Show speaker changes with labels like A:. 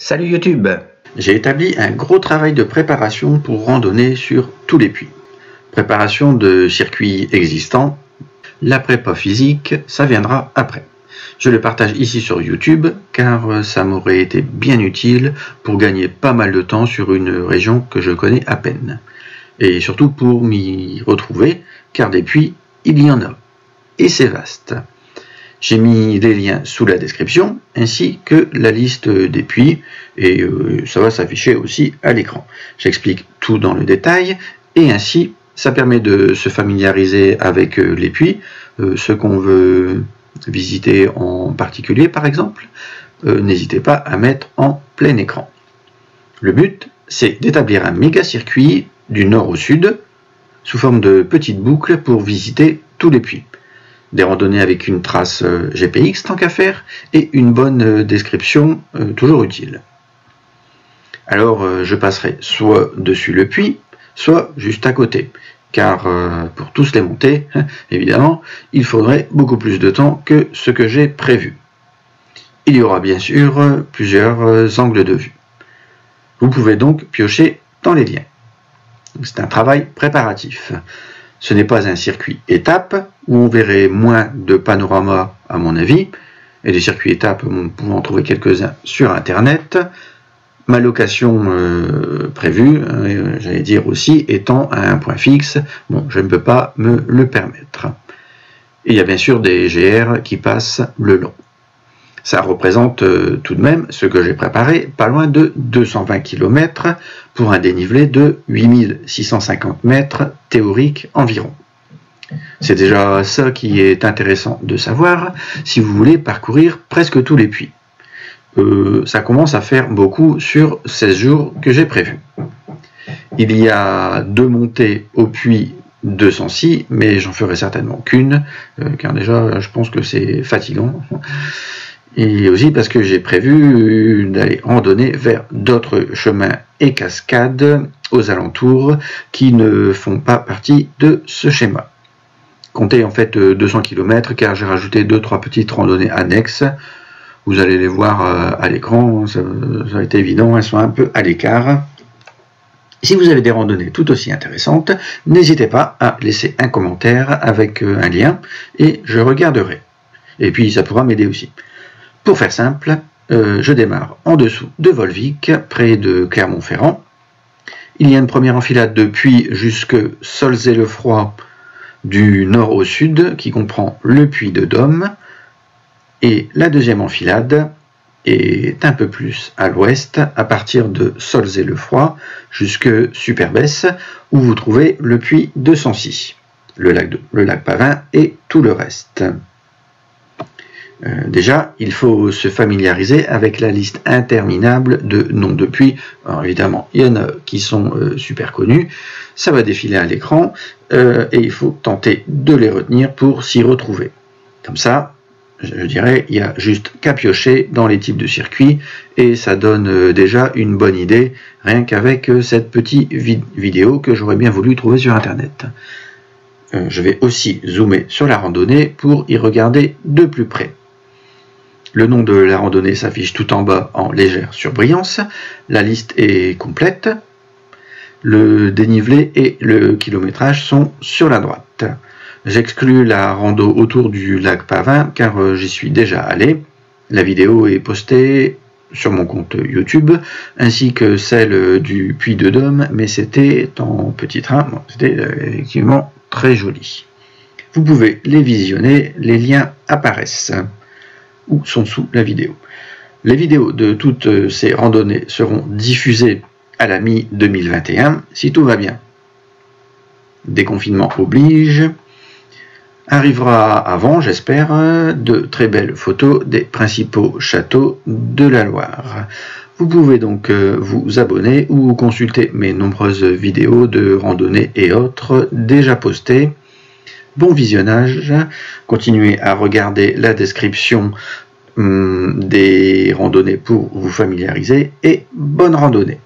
A: Salut YouTube!
B: J'ai établi un gros travail de préparation pour randonner sur tous les puits. Préparation de circuits existants. La prépa physique, ça viendra après. Je le partage ici sur YouTube car ça m'aurait été bien utile pour gagner pas mal de temps sur une région que je connais à peine. Et surtout pour m'y retrouver car des puits, il y en a. Et c'est vaste. J'ai mis les liens sous la description, ainsi que la liste des puits, et ça va s'afficher aussi à l'écran. J'explique tout dans le détail, et ainsi, ça permet de se familiariser avec les puits, ceux qu'on veut visiter en particulier par exemple. N'hésitez pas à mettre en plein écran. Le but, c'est d'établir un méga circuit du nord au sud, sous forme de petites boucles pour visiter tous les puits. Des randonnées avec une trace GPX tant qu'à faire et une bonne description toujours utile. Alors je passerai soit dessus le puits, soit juste à côté, car pour tous les monter, évidemment, il faudrait beaucoup plus de temps que ce que j'ai prévu. Il y aura bien sûr plusieurs angles de vue. Vous pouvez donc piocher dans les liens. C'est un travail préparatif. Ce n'est pas un circuit étape où on verrait moins de panoramas à mon avis, et des circuits étapes, on peut en trouver quelques-uns sur internet. Ma location prévue, j'allais dire aussi, étant à un point fixe, bon, je ne peux pas me le permettre. Et il y a bien sûr des GR qui passent le long. Ça représente tout de même ce que j'ai préparé, pas loin de 220 km pour un dénivelé de 8650 mètres théorique environ. C'est déjà ça qui est intéressant de savoir si vous voulez parcourir presque tous les puits. Ça commence à faire beaucoup sur 16 jours que j'ai prévu. Il y a 2 montées au puits 206, mais j'en ferai certainement qu'une, car déjà je pense que c'est fatigant. Et aussi parce que j'ai prévu d'aller randonner vers d'autres chemins et cascades aux alentours qui ne font pas partie de ce schéma. Comptez en fait 200 km car j'ai rajouté 2-3 petites randonnées annexes. Vous allez les voir à l'écran, ça va être évident, elles sont un peu à l'écart. Si vous avez des randonnées tout aussi intéressantes, n'hésitez pas à laisser un commentaire avec un lien et je regarderai. Et puis ça pourra m'aider aussi. Pour faire simple, je démarre en dessous de Volvic, près de Clermont-Ferrand. Il y a une première enfilade de puits jusque Solzay-le-Froid du nord au sud, qui comprend le puits de Dôme. Et la deuxième enfilade est un peu plus à l'ouest, à partir de Solzay-le-Froid jusque Superbès, où vous trouvez le puits de Sancy, le lac Pavin et tout le reste. Déjà, il faut se familiariser avec la liste interminable de noms de puits. Alors évidemment, il y en a qui sont super connus. Ça va défiler à l'écran et il faut tenter de les retenir pour s'y retrouver. Comme ça, je dirais, il y a juste qu'à piocher dans les types de circuits et ça donne déjà une bonne idée, rien qu'avec cette petite vidéo que j'aurais bien voulu trouver sur Internet. Je vais aussi zoomer sur la randonnée pour y regarder de plus près. Le nom de la randonnée s'affiche tout en bas en légère surbrillance. La liste est complète. Le dénivelé et le kilométrage sont sur la droite. J'exclus la rando autour du lac Pavin car j'y suis déjà allé. La vidéo est postée sur mon compte YouTube ainsi que celle du Puy de Dôme, mais c'était en petit train. Bon, c'était effectivement très joli. Vous pouvez les visionner, les liens apparaissent ou sont sous la vidéo. Les vidéos de toutes ces randonnées seront diffusées à la mi-2021, si tout va bien. Déconfinement oblige. Arrivera avant, j'espère, de très belles photos des principaux châteaux de la Loire. Vous pouvez donc vous abonner ou consulter mes nombreuses vidéos de randonnées et autres déjà postées. Bon visionnage, continuez à regarder la description des randonnées pour vous familiariser et bonne randonnée.